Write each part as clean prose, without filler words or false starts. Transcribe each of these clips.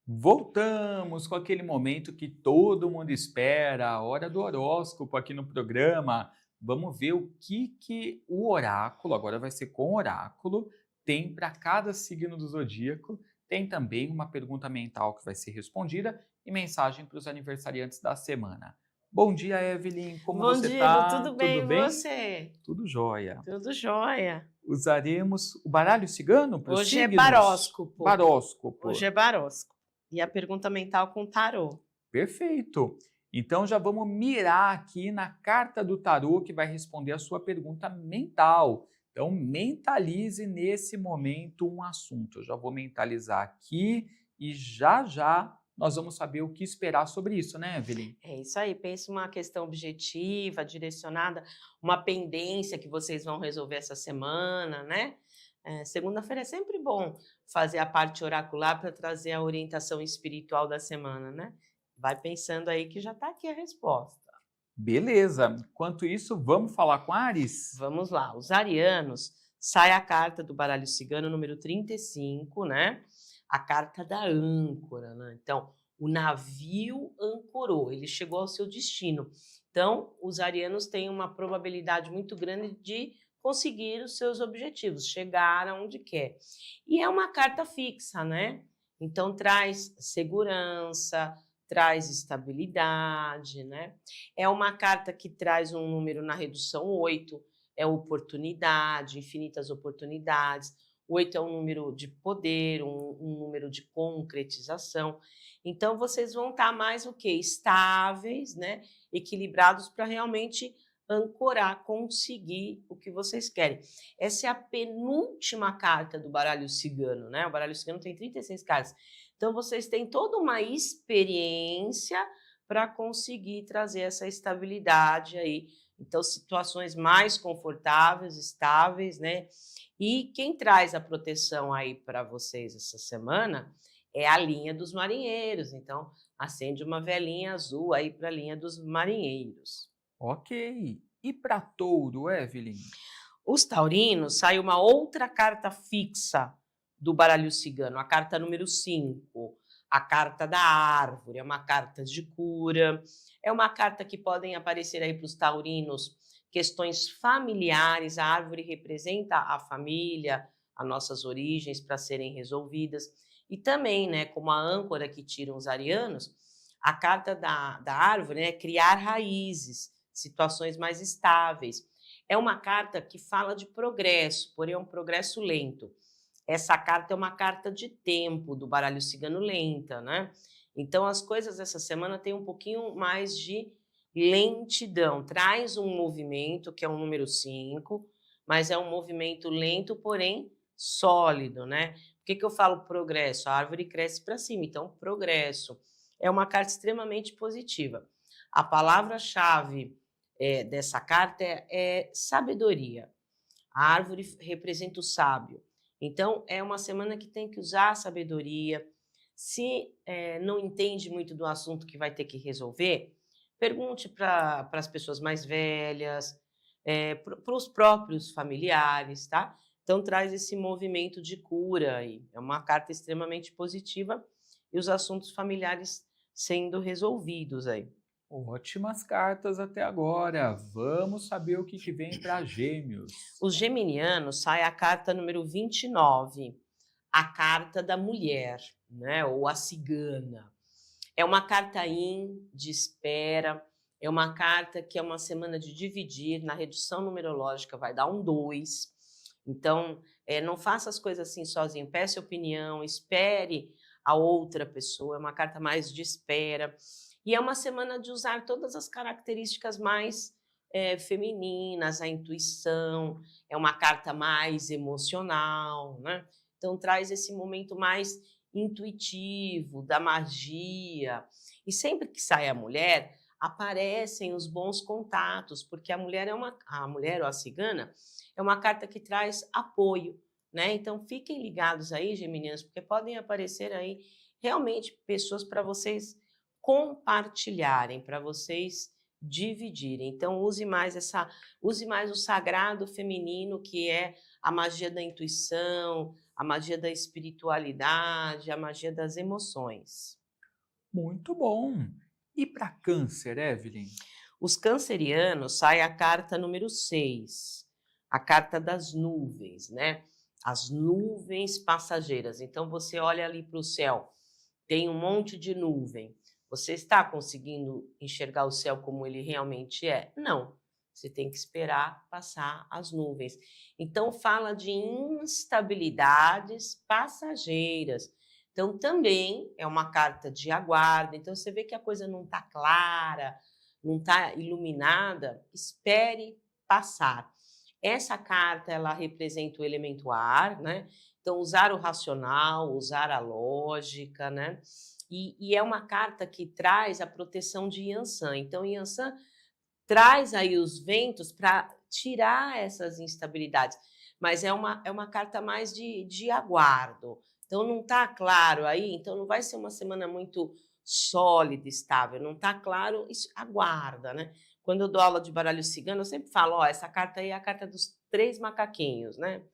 Voltamos com aquele momento que todo mundo espera, a hora do horóscopo aqui no programa. Vamos ver o que o oráculo, agora vai ser com o oráculo, tem para cada signo do zodíaco. Tem também uma pergunta mental que vai ser respondida e mensagem para os aniversariantes da semana. Bom dia, Evelyn, como Bom você dia, tá? tudo bem Tudo e bem? você? Tudo jóia. Tudo jóia. Usaremos o baralho cigano para os Hoje é signos? baróscopo. Baróscopo. Hoje é baróscopo. E a pergunta mental com tarô. Perfeito. Então já vamos mirar aqui na carta do tarô que vai responder a sua pergunta mental. Então mentalize nesse momento um assunto. Eu já vou mentalizar aqui e já já nós vamos saber o que esperar sobre isso, né, Evelyn? É isso aí, pense uma questão objetiva, direcionada, uma pendência que vocês vão resolver essa semana, né? Segunda-feira é sempre bom fazer a parte oracular para trazer a orientação espiritual da semana, né? Vai pensando aí que já está aqui a resposta. Beleza. Enquanto isso, vamos falar com Ares? Vamos lá, os arianos, sai a carta do baralho cigano número 35, né? A carta da âncora, né? Então, o navio ancorou, ele chegou ao seu destino. Então, os arianos têm uma probabilidade muito grande de conseguir os seus objetivos, chegar aonde quer. E é uma carta fixa, né? Então, traz segurança, traz estabilidade, né? É uma carta que traz um número na redução 8, é oportunidade, infinitas oportunidades. 8 é um número de poder, um número de concretização. Então, vocês vão estar mais o quê? Estáveis, né? Equilibrados para realmente ancorar, conseguir o que vocês querem. Essa é a penúltima carta do baralho cigano, né? O baralho cigano tem 36 cartas. Então, vocês têm toda uma experiência para conseguir trazer essa estabilidade aí. Então, situações mais confortáveis, estáveis, né? E quem traz a proteção aí para vocês essa semana é a linha dos marinheiros. Então, acende uma velinha azul aí para a linha dos marinheiros. Ok. E para touro, Evelyn? Os taurinos, sai uma outra carta fixa do baralho cigano, a carta número 5, a carta da árvore, é uma carta de cura, é uma carta que podem aparecer aí para os taurinos questões familiares, a árvore representa a família, as nossas origens para serem resolvidas, e também, né, como a âncora que tiram os arianos, a carta da árvore é criar raízes, situações mais estáveis. É uma carta que fala de progresso, porém é um progresso lento. Essa carta é uma carta de tempo do baralho cigano lenta, né? Então as coisas essa semana têm um pouquinho mais de lentidão. Traz um movimento, que é um número 5, mas é um movimento lento, porém sólido, né? Por que eu falo progresso? A árvore cresce para cima, então progresso. É uma carta extremamente positiva. A palavra-chave dessa carta é sabedoria. A árvore representa o sábio. Então, é uma semana que tem que usar a sabedoria. Se não entende muito do assunto que vai ter que resolver, pergunte para as pessoas mais velhas, para os próprios familiares, tá? Então, traz esse movimento de cura aí. É uma carta extremamente positiva e os assuntos familiares sendo resolvidos aí. Ótimas cartas até agora. Vamos saber o que vem para Gêmeos. Os geminianos, sai a carta número 29, a carta da mulher, né, ou a cigana. É uma carta de espera, é uma carta que é uma semana de dividir, na redução numerológica vai dar um 2. Então, não faça as coisas assim sozinho, peça opinião, espere a outra pessoa, é uma carta mais de espera. E é uma semana de usar todas as características mais femininas, a intuição, é uma carta mais emocional, né? Então traz esse momento mais intuitivo, da magia. E sempre que sai a mulher, aparecem os bons contatos, porque a mulher ou a cigana é uma carta que traz apoio, né? Então fiquem ligados aí, geminianos, porque podem aparecer aí realmente pessoas para vocês compartilharem, para vocês dividir. Então use mais o sagrado feminino, que é a magia da intuição, a magia da espiritualidade, a magia das emoções. Muito bom. E para câncer, Evelyn? Os cancerianos, sai a carta número 6, a carta das nuvens, né? As nuvens passageiras. Então você olha ali para o céu, tem um monte de nuvem. Você está conseguindo enxergar o céu como ele realmente é? Não. Você tem que esperar passar as nuvens. Então fala de instabilidades passageiras. Então também é uma carta de aguardo. Então você vê que a coisa não está clara, não está iluminada, espere passar. Essa carta, ela representa o elemento ar, né? Então, usar o racional, usar a lógica, né? E é uma carta que traz a proteção de Yansan. Então, Yansan traz aí os ventos para tirar essas instabilidades, mas é uma carta mais de aguardo. Então, não está claro aí, então não vai ser uma semana muito sólida, estável, não está claro, isso aguarda, né? Quando eu dou aula de baralho cigano, eu sempre falo, ó, essa carta aí é a carta dos 3 macaquinhos, né?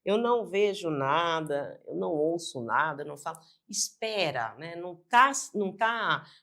Eu não vejo nada, eu não ouço nada, eu não falo, espera, né? Não tá,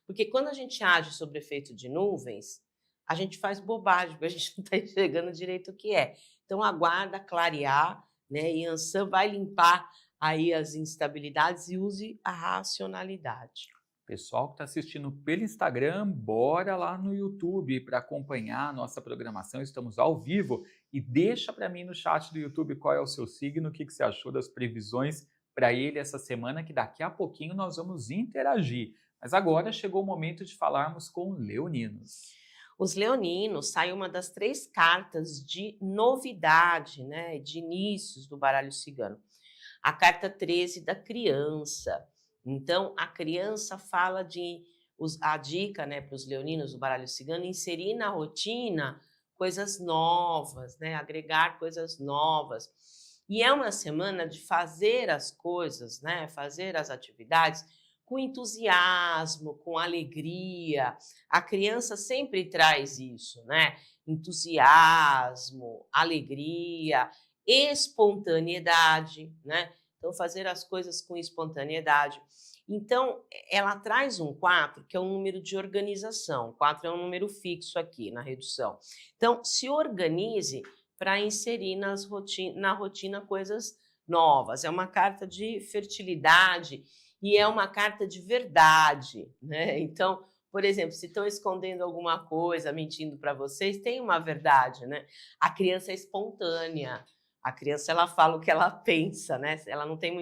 porque quando a gente age sobre efeito de nuvens, a gente faz bobagem, porque a gente não está enxergando direito o que é. Então aguarda clarear, né? E Yansan vai limpar aí as instabilidades e use a racionalidade. Pessoal que está assistindo pelo Instagram, bora lá no YouTube para acompanhar a nossa programação. Estamos ao vivo e deixa para mim no chat do YouTube qual é o seu signo, o que você achou das previsões para ele essa semana, que daqui a pouquinho nós vamos interagir. Mas agora chegou o momento de falarmos com leoninos. Os leoninos, sai uma das 3 cartas de novidade, né, de inícios do baralho cigano. A carta 13 da criança. Então, a criança fala a dica, né, para os leoninos do baralho cigano, inserir na rotina coisas novas, né, agregar coisas novas. E é uma semana de fazer as coisas, né, fazer as atividades com entusiasmo, com alegria. A criança sempre traz isso, né? Entusiasmo, alegria, espontaneidade, né? Então, fazer as coisas com espontaneidade. Então, ela traz um 4, que é um número de organização. 4 é um número fixo aqui na redução. Então, se organize para inserir na rotina coisas novas. É uma carta de fertilidade e é uma carta de verdade, né? Então, por exemplo, se estão escondendo alguma coisa, mentindo para vocês, tem uma verdade, né? A criança é espontânea. A criança, ela fala o que ela pensa, né? Ela não tem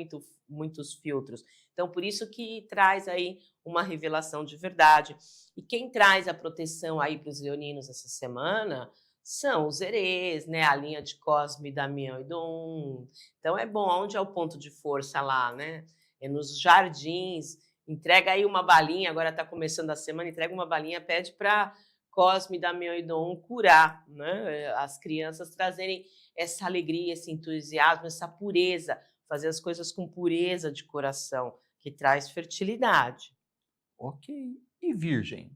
muitos filtros. Então, por isso que traz aí uma revelação de verdade. E quem traz a proteção aí para os leoninos essa semana são os herês, né? A linha de Cosme, Damião e Dom. Então, é bom. Onde é o ponto de força lá, né? É nos jardins. Entrega aí uma balinha, agora está começando a semana, entrega uma balinha, pede para Cosme, Damião e Dom curar, né? As crianças trazerem essa alegria, esse entusiasmo, essa pureza, fazer as coisas com pureza de coração, que traz fertilidade. Ok. E Virgem?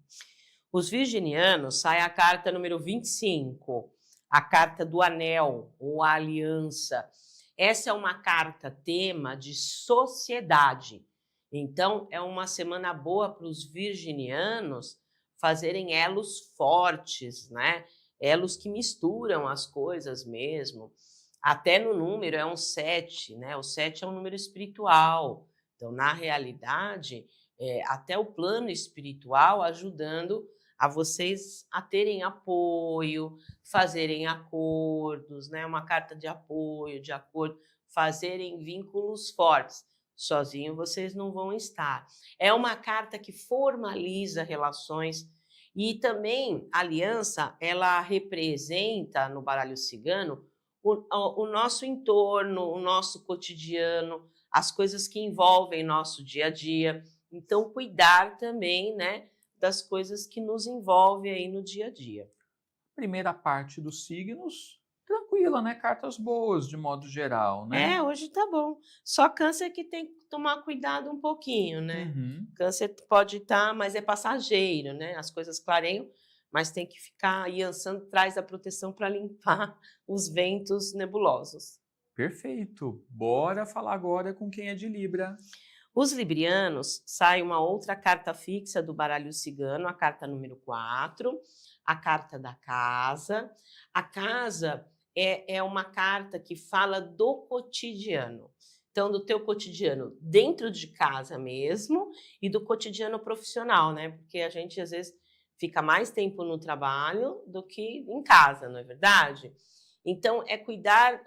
Os virginianos, sai a carta número 25, a carta do anel ou a aliança. Essa é uma carta tema de sociedade. Então, é uma semana boa para os virginianos fazerem elos fortes, né? Elos que misturam as coisas mesmo. Até no número é um 7, né? O 7 é um número espiritual. Então, na realidade, até o plano espiritual ajudando a vocês a terem apoio, fazerem acordos, né? Uma carta de apoio, de acordo, fazerem vínculos fortes. Sozinho vocês não vão estar. É uma carta que formaliza relações e também a aliança, ela representa no baralho cigano o nosso entorno, o nosso cotidiano, as coisas que envolvem nosso dia a dia. Então, cuidar também, né, das coisas que nos envolvem aí no dia a dia. Primeira parte dos signos, tranquila, né? Cartas boas, de modo geral, né? Hoje tá bom. Só câncer que tem que tomar cuidado um pouquinho, né? Uhum. Câncer pode estar, mas é passageiro, né? As coisas clareiam, mas tem que ficar, Yansan traz a proteção para limpar os ventos nebulosos. Perfeito. Bora falar agora com quem é de Libra. Os librianos, sai uma outra carta fixa do baralho cigano, a carta número 4, a carta da casa. A casa é uma carta que fala do cotidiano. Então, do teu cotidiano dentro de casa mesmo e do cotidiano profissional, né? Porque a gente, às vezes, fica mais tempo no trabalho do que em casa, não é verdade? Então, é cuidar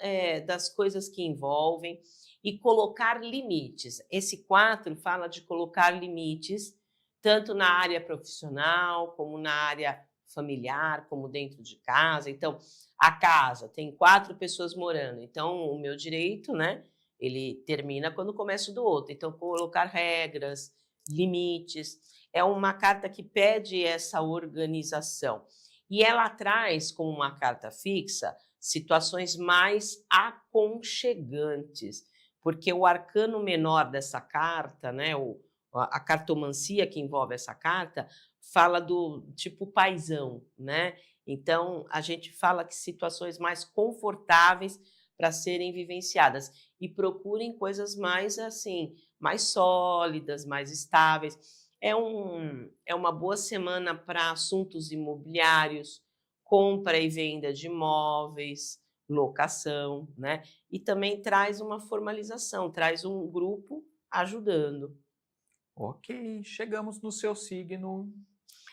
das coisas que envolvem e colocar limites. Esse 4 fala de colocar limites, tanto na área profissional, como na área familiar, como dentro de casa. Então, a casa tem 4 pessoas morando, então o meu direito, né, ele termina quando começa o do outro. Então, colocar regras, limites. É uma carta que pede essa organização. E ela traz, como uma carta fixa, situações mais aconchegantes, porque o arcano menor dessa carta, né, a cartomancia que envolve essa carta, fala do tipo paizão, né? Então, a gente fala que situações mais confortáveis para serem vivenciadas e procurem coisas mais assim, mais sólidas, mais estáveis. É uma boa semana para assuntos imobiliários, compra e venda de imóveis, locação, né? E também traz uma formalização, traz um grupo ajudando. Ok, chegamos no seu signo.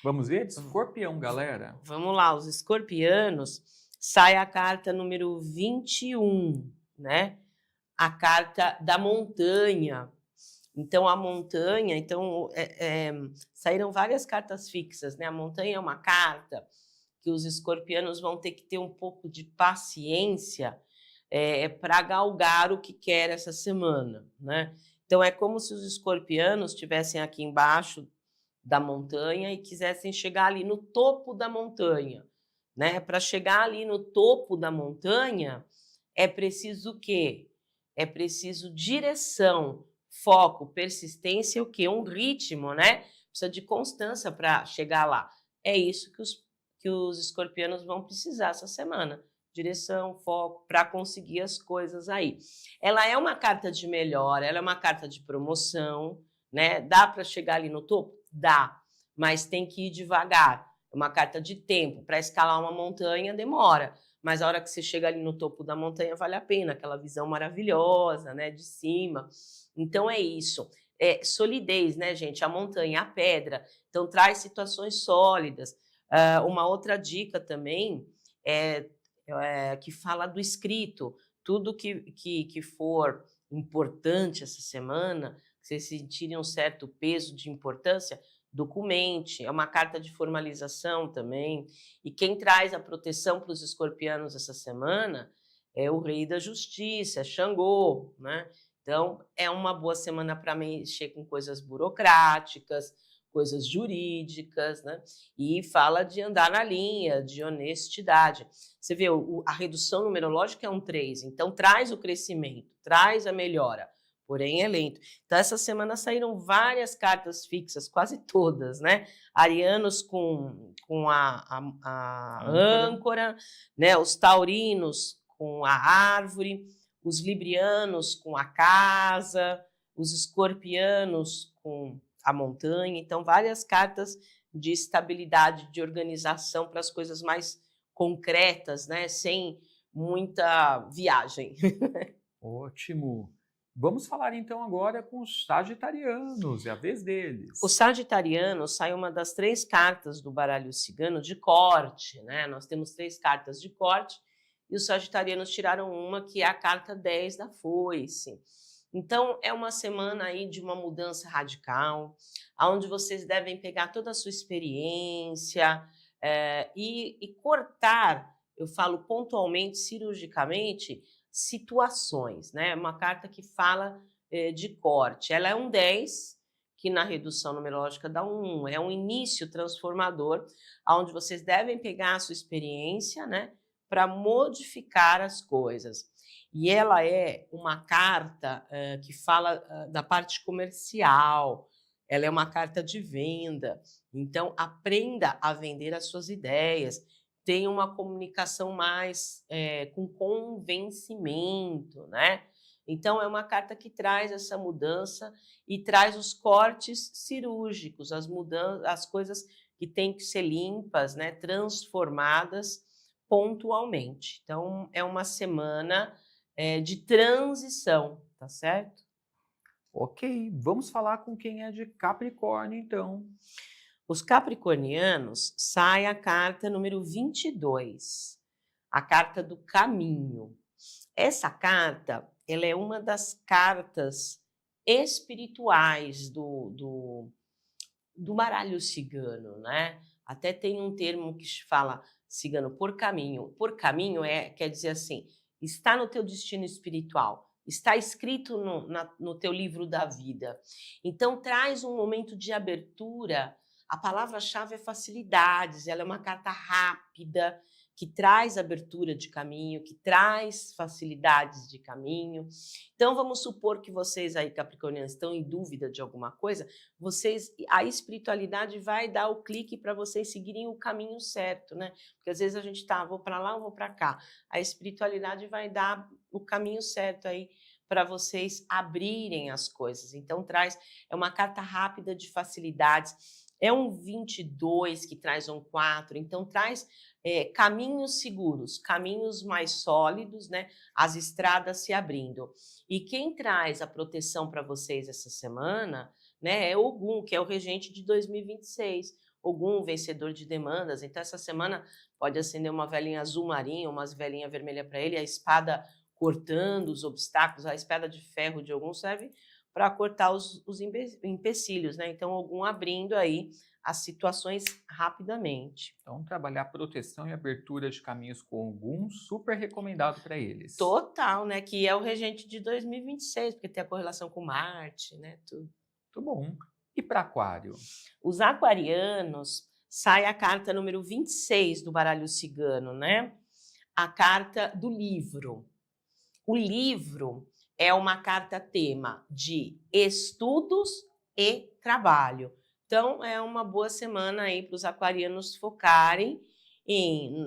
Vamos ver? Escorpião, galera. Vamos lá, os escorpianos, sai a carta número 21, né? A carta da montanha. Então, a montanha, saíram várias cartas fixas, né? A montanha é uma carta que os escorpianos vão ter que ter um pouco de paciência para galgar o que quer essa semana, né? Então, é como se os escorpianos estivessem aqui embaixo da montanha e quisessem chegar ali no topo da montanha, né? Para chegar ali no topo da montanha, é preciso o quê? É preciso direção, foco, persistência e o quê? Um ritmo, né? Precisa de constância para chegar lá. É isso que os escorpianos vão precisar essa semana. Direção, foco, para conseguir as coisas aí. Ela é uma carta de melhora, ela é uma carta de promoção, né? Dá para chegar ali no topo? Dá, mas tem que ir devagar. É uma carta de tempo. Para escalar uma montanha demora, mas a hora que você chega ali no topo da montanha vale a pena, aquela visão maravilhosa, né, de cima. Então é isso. É solidez, né, gente? A montanha, a pedra. Então traz situações sólidas. Uma outra dica também que fala do escrito. Tudo que for importante essa semana, que vocês sentirem um certo peso de importância, documente. É uma carta de formalização também. E quem traz a proteção para os escorpianos essa semana é o Rei da Justiça, é Xangô, né? Então, é uma boa semana para mexer com coisas burocráticas, coisas jurídicas, né? E fala de andar na linha, de honestidade. Você vê, a redução numerológica é um 3, então traz o crescimento, traz a melhora, porém é lento. Então, essa semana saíram várias cartas fixas, quase todas, né? Arianos com a âncora, né? Os taurinos com a árvore, os librianos com a casa, os escorpianos com a montanha. Então, várias cartas de estabilidade, de organização para as coisas mais concretas, né? Sem muita viagem. Ótimo. Vamos falar então agora com os sagitarianos, é a vez deles. O sagitariano sai uma das 3 cartas do baralho cigano de corte, né? Nós temos 3 cartas de corte e os sagitarianos tiraram uma que é a carta 10 da foice. Então, é uma semana aí de uma mudança radical, onde vocês devem pegar toda a sua experiência e cortar, eu falo pontualmente, cirurgicamente, situações, né? Uma carta que fala de corte. Ela é um 10, que na redução numerológica dá um 1. É um início transformador, onde vocês devem pegar a sua experiência, né? Para modificar as coisas. E ela é uma carta que fala da parte comercial, ela é uma carta de venda. Então, aprenda a vender as suas ideias. Tenha uma comunicação mais com convencimento, né? Então, é uma carta que traz essa mudança e traz os cortes cirúrgicos, as mudanças, as coisas que têm que ser limpas, né? Transformadas pontualmente. Então, é uma semana de transição, tá certo? Ok, vamos falar com quem é de Capricórnio, então. Os capricornianos, sai a carta número 22, a carta do caminho. Essa carta, ela é uma das cartas espirituais do baralho cigano, né? Até tem um termo que fala cigano por caminho. Por caminho quer dizer assim, está no teu destino espiritual, está escrito no teu livro da vida. Então traz um momento de abertura. A palavra-chave é facilidades, ela é uma carta rápida, que traz abertura de caminho, que traz facilidades de caminho. Então, vamos supor que vocês aí, capricornianos, estão em dúvida de alguma coisa, a espiritualidade vai dar o clique para vocês seguirem o caminho certo, né? Porque às vezes a gente vou para lá ou vou para cá. A espiritualidade vai dar o caminho certo aí para vocês abrirem as coisas. Então, é uma carta rápida de facilidades. É um 22 que traz um 4, então traz caminhos seguros, caminhos mais sólidos, né? As estradas se abrindo. E quem traz a proteção para vocês essa semana, né, é Ogum, que é o regente de 2026. Ogum, vencedor de demandas. Então, essa semana pode acender uma velinha azul marinho, umas velinha vermelha para ele, a espada cortando os obstáculos, a espada de ferro de Ogum serve para cortar os empecilhos, né? Então, Ogum abrindo aí as situações rapidamente. Então, trabalhar proteção e abertura de caminhos com Ogum, super recomendado para eles. Total, né? Que é o regente de 2026, porque tem a correlação com Marte, né? Tudo. Muito bom. E para Aquário? Os aquarianos, sai a carta número 26 do baralho cigano, né? A carta do livro. O livro é uma carta tema de estudos e trabalho. Então, é uma boa semana aí para os aquarianos focarem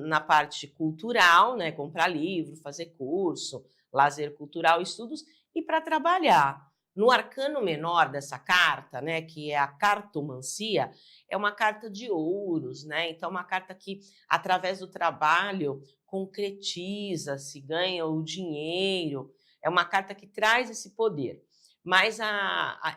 na parte cultural, né? Comprar livro, fazer curso, lazer cultural, estudos, e para trabalhar. No arcano menor dessa carta, né, que é a cartomancia, é uma carta de ouros, né? Então, uma carta que, através do trabalho, concretiza, se ganha o dinheiro. É uma carta que traz esse poder. Mas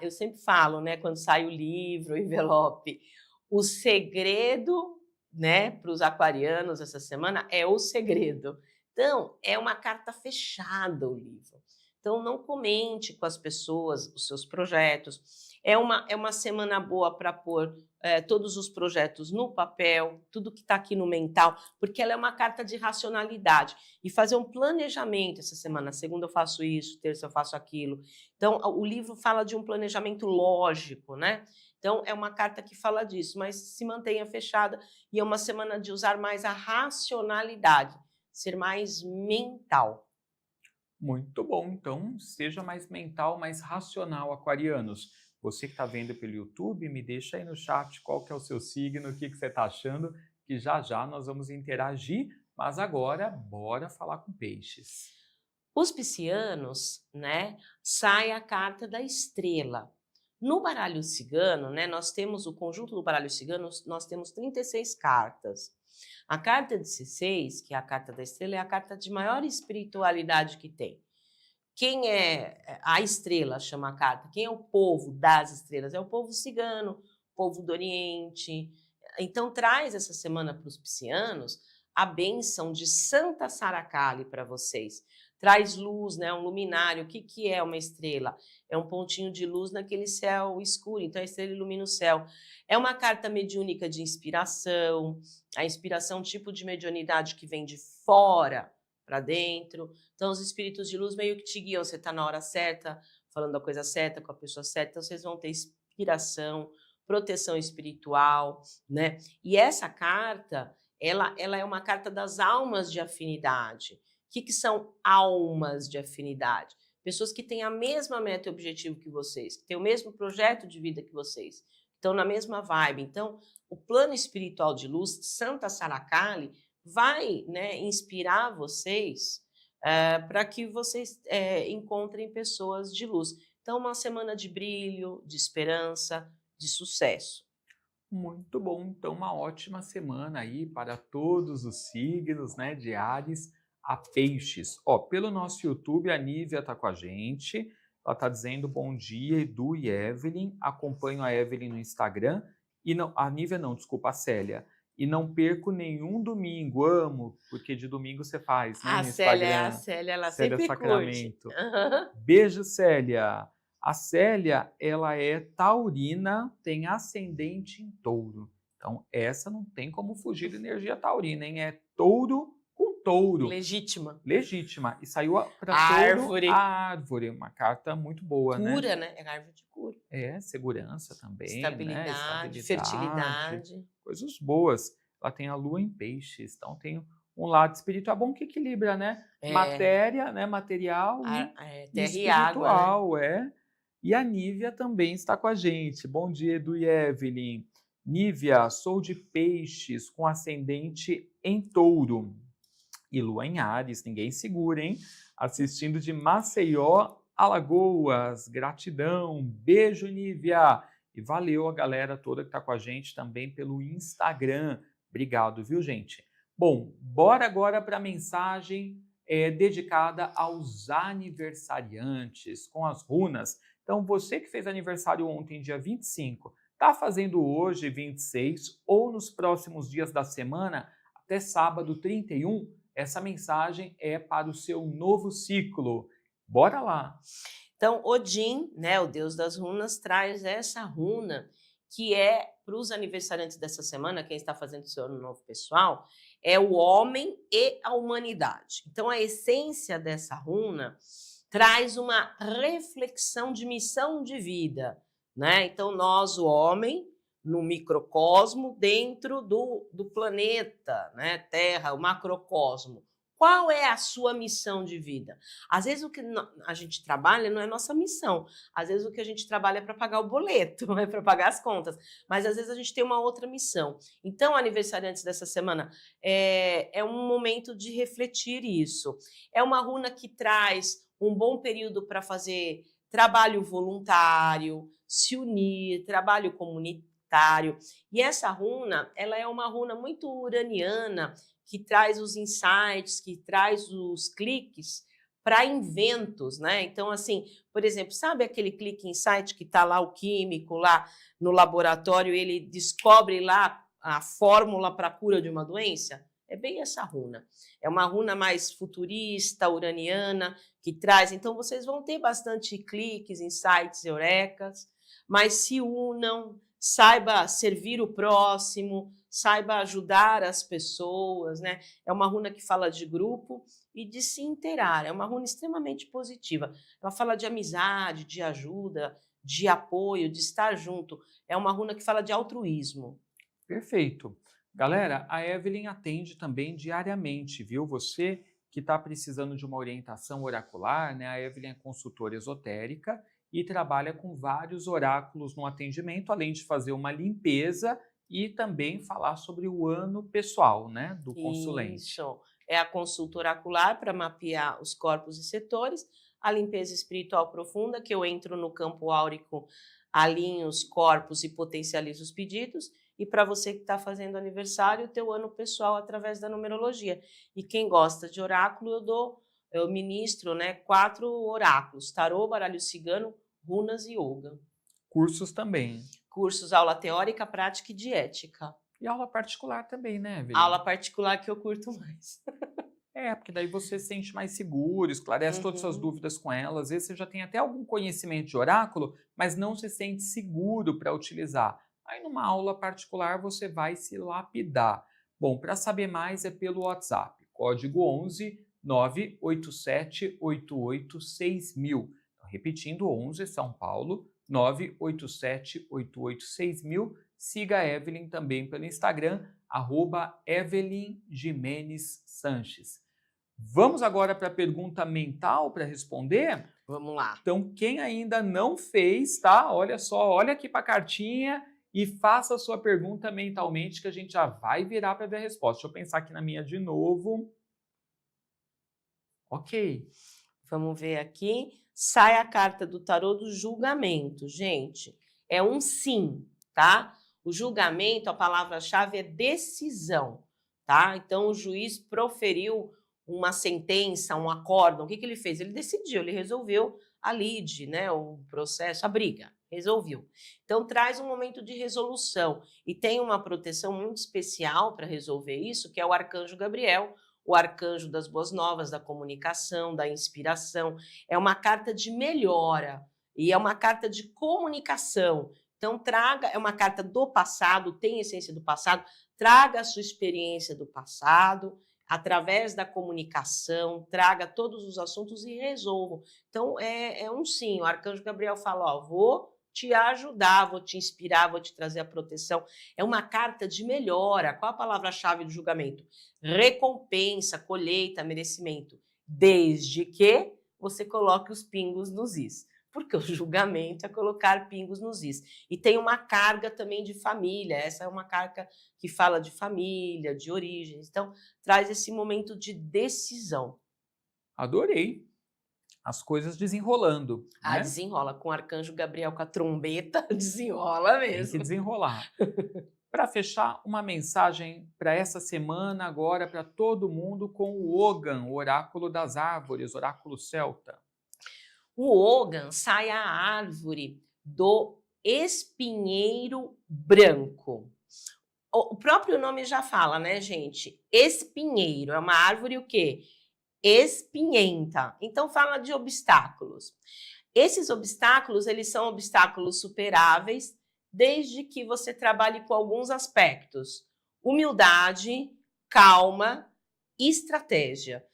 eu sempre falo, né, quando sai o livro, o envelope, o segredo, né, para os aquarianos essa semana é o segredo. Então, é uma carta fechada o livro. Então, não comente com as pessoas os seus projetos. É uma semana boa para pôr todos os projetos no papel, tudo que está aqui no mental, porque ela é uma carta de racionalidade. E fazer um planejamento essa semana. Segunda eu faço isso, terça eu faço aquilo. Então, o livro fala de um planejamento lógico, né? Então, é uma carta que fala disso, mas se mantenha fechada e é uma semana de usar mais a racionalidade, ser mais mental. Muito bom. Então, seja mais mental, mais racional, aquarianos. Você que está vendo pelo YouTube, me deixa aí no chat qual que é o seu signo, o que você está achando, que já já nós vamos interagir. Mas agora, bora falar com peixes. Os piscianos, né, sai a carta da estrela. No baralho cigano, né, nós temos o conjunto do baralho cigano, nós temos 36 cartas. A carta 16, que é a carta da estrela, é a carta de maior espiritualidade que tem. Quem é a estrela, chama a carta? Quem é o povo das estrelas? É o povo cigano, o povo do Oriente. Então, traz essa semana para os piscianos a bênção de Santa Saracali para vocês. Traz luz, né? Um luminário. O que é uma estrela? É um pontinho de luz naquele céu escuro. Então, a estrela ilumina o céu. É uma carta mediúnica de inspiração. A inspiração é um tipo de mediunidade que vem de fora para dentro. Então, os espíritos de luz meio que te guiam. Você está na hora certa, falando a coisa certa, com a pessoa certa. Então, vocês vão ter inspiração, proteção espiritual, né? E essa carta, ela é uma carta das almas de afinidade. O que são almas de afinidade? pessoas que têm a mesma meta e objetivo que vocês, que têm o mesmo projeto de vida que vocês, estão na mesma vibe. Então, o plano espiritual de luz, Santa Sara Kali, vai, né, inspirar vocês para que vocês encontrem pessoas de luz. Então, uma semana de brilho, de esperança, de sucesso. Muito bom, então uma ótima semana aí para todos os signos, né, de Áries a Peixes. Ó, pelo nosso YouTube, a Nívia tá com a gente, ela tá dizendo bom dia, Edu e Evelyn, acompanho a Evelyn no Instagram, e não, a Nívia não, desculpa, a Célia, e não perco nenhum domingo, amo, porque de domingo você faz, né, A no Célia, Instagram, ela Célia sempre curte. Sacramento. Aham. Beijo, Célia. A Célia, ela é taurina, tem ascendente em touro. Então, essa não tem como fugir da energia taurina, hein? É touro com touro. Legítima. Legítima. E saiu para touro Árvore. a árvore. Uma carta muito boa, né? Cura, né? É árvore de cura. É, segurança também, né? Estabilidade, fertilidade. Coisas boas. Ela tem a lua em peixes, então tem um lado espiritual bom que equilibra, né? Matéria, né? Material e terra e água, né? espiritual, E a Nívia também está com a gente. Bom dia, Edu e Evelyn. Nívia, sou de peixes com ascendente em touro e lua em Áries, ninguém segura, hein? Assistindo de Maceió, Alagoas. Gratidão, beijo, Nívia. E valeu a galera toda que está com a gente também pelo Instagram. Obrigado, viu, gente? Bom, bora agora para a mensagem dedicada aos aniversariantes com as runas. Então, você que fez aniversário ontem, dia 25, está fazendo hoje, 26, ou nos próximos dias da semana, até sábado 31, essa mensagem é para o seu novo ciclo. Bora lá! Então, Odin, né, o deus das runas, traz essa runa que é para os aniversariantes dessa semana, quem está fazendo seu ano novo pessoal, é o homem e a humanidade. Então, a essência dessa runa traz uma reflexão de missão de vida, né? Então, nós, o homem, no microcosmo, dentro do planeta, né? Terra, o macrocosmo. Qual é a sua missão de vida? Às vezes o que a gente trabalha não é nossa missão. Às vezes o que a gente trabalha é para pagar o boleto, é para pagar as contas. Mas às vezes a gente tem uma outra missão. Então, aniversariantes dessa semana, é um momento de refletir isso. É uma runa que traz um bom período para fazer trabalho voluntário, se unir, trabalho comunitário. E essa runa, ela é uma runa muito uraniana, que traz os insights, que traz os cliques para inventos, né? Então, assim, por exemplo, sabe aquele clique insight que está lá o químico lá no laboratório, ele descobre lá a fórmula para a cura de uma doença? É bem essa runa. É uma runa mais futurista, uraniana, que traz. Então, vocês vão ter bastante cliques, insights, eurecas, mas se unam, saiba servir o próximo, saiba ajudar as pessoas, né? É uma runa que fala de grupo e de se inteirar. É uma runa extremamente positiva. Ela fala de amizade, de ajuda, de apoio, de estar junto. É uma runa que fala de altruísmo. Perfeito. Galera, a Evelyn atende também diariamente, viu? Você que está precisando de uma orientação oracular, né? A Evelyn é consultora esotérica e trabalha com vários oráculos no atendimento, além de fazer uma limpeza e também falar sobre o ano pessoal, né, do consulente. Isso. É a consulta oracular para mapear os corpos e setores, a limpeza espiritual profunda, que eu entro no campo áurico, alinho os corpos e potencializo os pedidos, e para você que está fazendo aniversário, o teu ano pessoal através da numerologia. E quem gosta de oráculo, eu ministro, né, 4 oráculos: tarô, baralho cigano, runas e yoga. Cursos também. Cursos, aula teórica, prática e de ética. E aula particular também, né, Evelyn? Aula particular que eu curto mais. Porque daí você se sente mais seguro, esclarece todas as suas dúvidas com ela. Às vezes você já tem até algum conhecimento de oráculo, mas não se sente seguro para utilizar. Aí numa aula particular você vai se lapidar. Bom, para saber mais é pelo WhatsApp, código 11 987 88 6000. Repetindo, 11 São Paulo, 987 88 6000. Siga a Evelyn também pelo Instagram, @Evelyn Jimenez Sanches. Vamos agora para a pergunta mental para responder? Vamos lá. Então, quem ainda não fez, tá? Olha só, olha aqui para a cartinha e faça a sua pergunta mentalmente que a gente já vai virar para ver a resposta. Deixa eu pensar aqui na minha de novo. Ok. Vamos ver aqui. Sai a carta do tarô do julgamento, gente. É um sim, tá? O julgamento, a palavra-chave é decisão, tá? Então, o juiz proferiu uma sentença, um acórdão. O que ele fez? Ele decidiu, ele resolveu a lide, né? O processo, a briga. Resolveu. Então, traz um momento de resolução. E tem uma proteção muito especial para resolver isso, que é o arcanjo Gabriel, o arcanjo das boas novas, da comunicação, da inspiração. É uma carta de melhora e é uma carta de comunicação. Então, é uma carta do passado, tem essência do passado, traga a sua experiência do passado, através da comunicação, traga todos os assuntos e resolvam. Então, é um sim. O arcanjo Gabriel fala, ó, vou te ajudar, vou te inspirar, vou te trazer a proteção. É uma carta de melhora. Qual a palavra-chave do julgamento? Recompensa, colheita, merecimento, desde que você coloque os pingos nos is. Porque o julgamento é colocar pingos nos is. E tem uma carga também de família. Essa é uma carga que fala de família, de origens. Então, traz esse momento de decisão. Adorei. As coisas desenrolando, né? Desenrola. Com o arcanjo Gabriel com a trombeta, desenrola mesmo. Tem que desenrolar. Para fechar, uma mensagem para essa semana agora para todo mundo com o Ogan, o oráculo das árvores, oráculo celta. O Ogan sai a árvore do espinheiro branco. O próprio nome já fala, né, gente? Espinheiro é uma árvore o quê? Espinhenta. Então fala de obstáculos. Esses obstáculos, eles são obstáculos superáveis, desde que você trabalhe com alguns aspectos: humildade, calma e estratégia.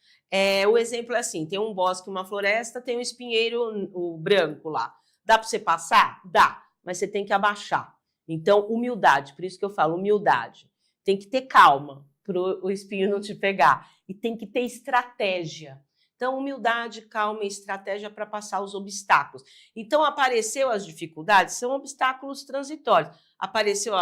O exemplo é assim: tem um bosque, uma floresta, tem um espinheiro o branco lá. Dá para você passar? Dá, mas você tem que abaixar. Então, humildade, por isso que eu falo humildade. Tem que ter calma para o espinho não te pegar. E tem que ter estratégia. Então, humildade, calma e estratégia para passar os obstáculos. Então, apareceu as dificuldades, são obstáculos transitórios. Apareceu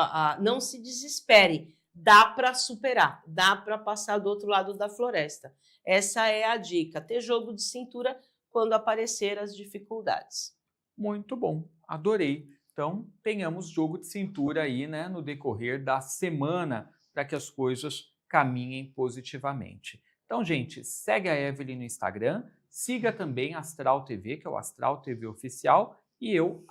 não se desespere, dá para superar, dá para passar do outro lado da floresta. Essa é a dica, ter jogo de cintura quando aparecer as dificuldades. Muito bom, adorei. Então, tenhamos jogo de cintura aí, né, no decorrer da semana, para que as coisas caminhem positivamente. Então, gente, segue a Evelyn no Instagram, siga também a Astral TV, que é o Astral TV Oficial, e eu,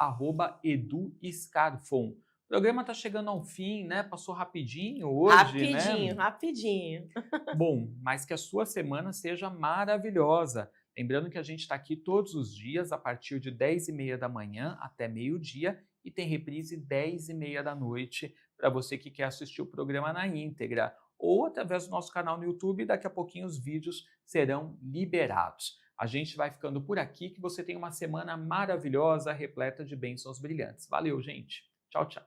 @EduScarfon. O programa está chegando ao fim, né? Passou rapidinho hoje, né? Rapidinho. Bom, mas que a sua semana seja maravilhosa. Lembrando que a gente está aqui todos os dias, a partir de 10h30 da manhã até meio-dia, e tem reprise 10h30 da noite, para você que quer assistir o programa na íntegra, ou através do nosso canal no YouTube, daqui a pouquinho os vídeos serão liberados. A gente vai ficando por aqui, que você tenha uma semana maravilhosa, repleta de bênçãos brilhantes. Valeu, gente. Tchau, tchau.